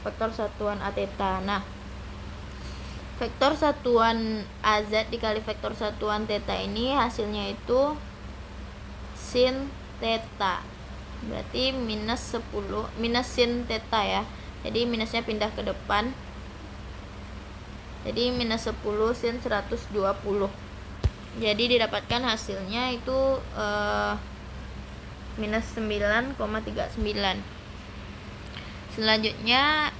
vektor satuan theta. Nah, vektor satuan AZ dikali vektor satuan theta ini hasilnya itu sin theta. Berarti minus 10 minus sin theta ya. Jadi minusnya pindah ke depan. Jadi minus 10 sin 120. Jadi didapatkan hasilnya itu minus 9,39. Selanjutnya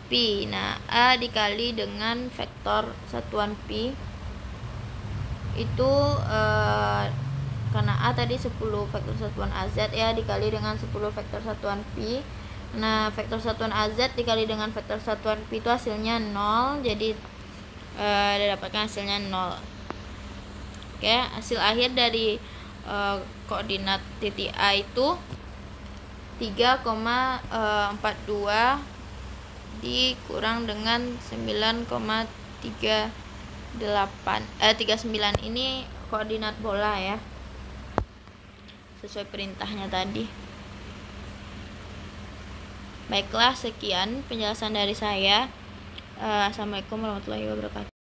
pi. Nah, A dikali dengan vektor satuan pi itu karena A tadi 10 vektor satuan AZ ya dikali dengan 10 vektor satuan pi. Nah, vektor satuan AZ dikali dengan vektor satuan pi itu hasilnya 0. Jadi didapatkan hasilnya 0. Oke, hasil akhir dari koordinat titik A itu 3,42 dikurang dengan 9,39 ini koordinat bola ya, sesuai perintahnya tadi. Baiklah, sekian penjelasan dari saya. Assalamualaikum warahmatullahi wabarakatuh.